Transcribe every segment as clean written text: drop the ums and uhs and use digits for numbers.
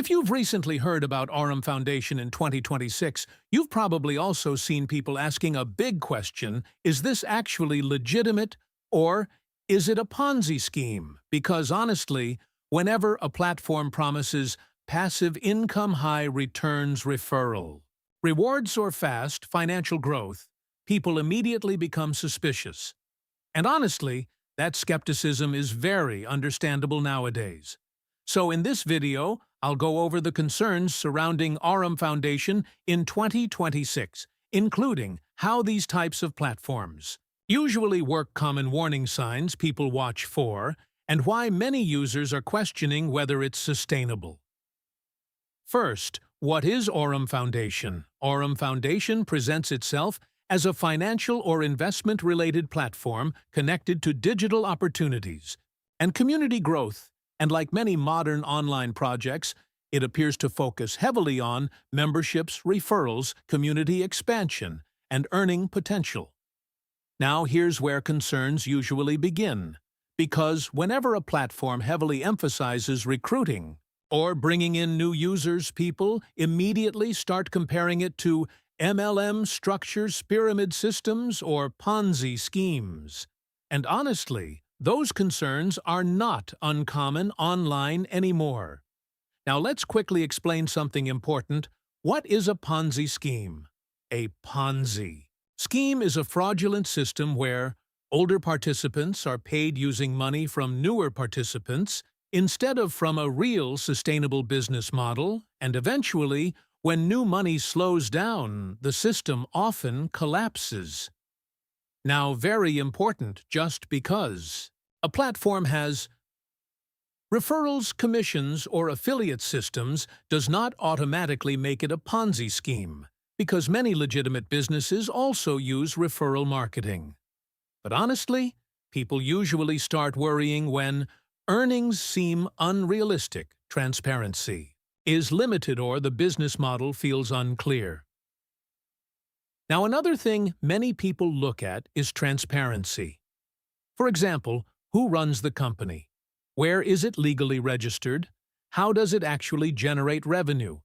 If you've recently heard about Aurum Foundation in 2026, you've probably also seen people asking a big question: is this actually legitimate, or is it a Ponzi scheme? Because honestly, whenever a platform promises passive income, high returns, referral, rewards, or fast financial growth, people immediately become suspicious. And honestly, that skepticism is very understandable nowadays. So in this video, I'll go over the concerns surrounding Aurum Foundation in 2026, including how these types of platforms usually work, common warning signs people watch for, and why many users are questioning whether it's sustainable. First, what is Aurum Foundation? Aurum Foundation presents itself as a financial or investment-related platform connected to digital opportunities and community growth. And like many modern online projects, it appears to focus heavily on memberships, referrals, community expansion, and earning potential. Now here's where concerns usually begin, because whenever a platform heavily emphasizes recruiting or bringing in new users, people immediately start comparing it to MLM structures, pyramid systems, or Ponzi schemes. And honestly, those concerns are not uncommon online anymore. Now let's quickly explain something important. What is a Ponzi scheme? A Ponzi scheme is a fraudulent system where older participants are paid using money from newer participants instead of from a real sustainable business model, and eventually, when new money slows down, the system often collapses. Now, very important, just because a platform has referrals, commissions, or affiliate systems does not automatically make it a Ponzi scheme, because many legitimate businesses also use referral marketing. But honestly, people usually start worrying when earnings seem unrealistic, transparency is limited, or the business model feels unclear. Now, another thing many people look at is transparency. For example, who runs the company? Where is it legally registered? How does it actually generate revenue?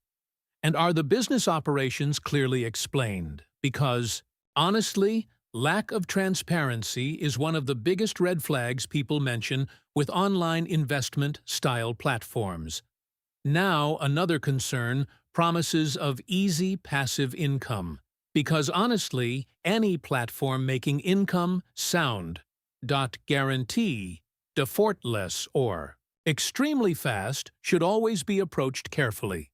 And are the business operations clearly explained? Because, honestly, lack of transparency is one of the biggest red flags people mention with online investment-style platforms. Now, another concern: promises of easy passive income. Because honestly, any platform making income sound, guarantee, effortless, or extremely fast should always be approached carefully.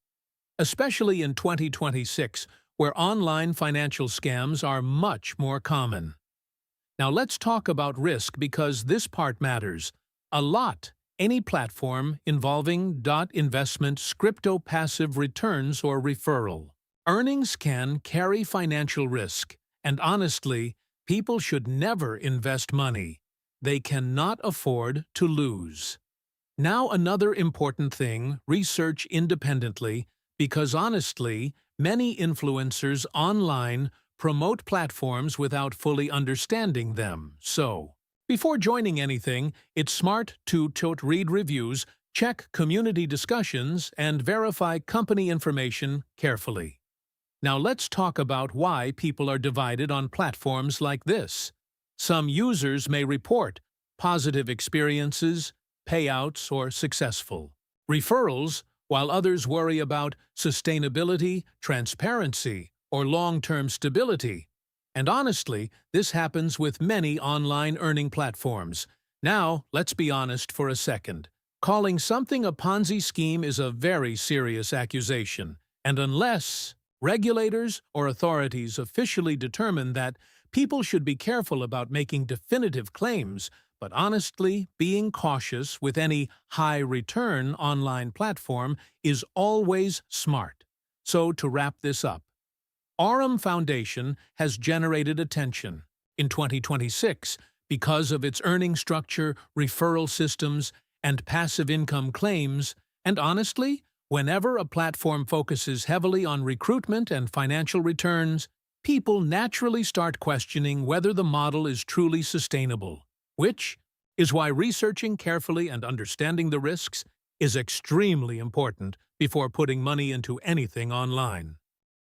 Especially in 2026, where online financial scams are much more common. Now let's talk about risk, because this part matters a lot. Any platform involving investment, crypto, passive returns, or referral earnings can carry financial risk, and honestly, people should never invest money they cannot afford to lose. Now another important thing: research independently, because honestly, many influencers online promote platforms without fully understanding them. So, before joining anything, it's smart to read reviews, check community discussions, and verify company information carefully. Now let's talk about why people are divided on platforms like this. Some users may report positive experiences, payouts, or successful referrals, while others worry about sustainability, transparency, or long-term stability. And honestly, this happens with many online earning platforms. Now, let's be honest for a second. Calling something a Ponzi scheme is a very serious accusation, and unless regulators or authorities officially determine that, people should be careful about making definitive claims. But honestly, being cautious with any high-return online platform is always smart. So to wrap this up, Aurum Foundation has generated attention in 2026 because of its earning structure, referral systems, and passive income claims. And honestly, whenever a platform focuses heavily on recruitment and financial returns, people naturally start questioning whether the model is truly sustainable, which is why researching carefully and understanding the risks is extremely important before putting money into anything online.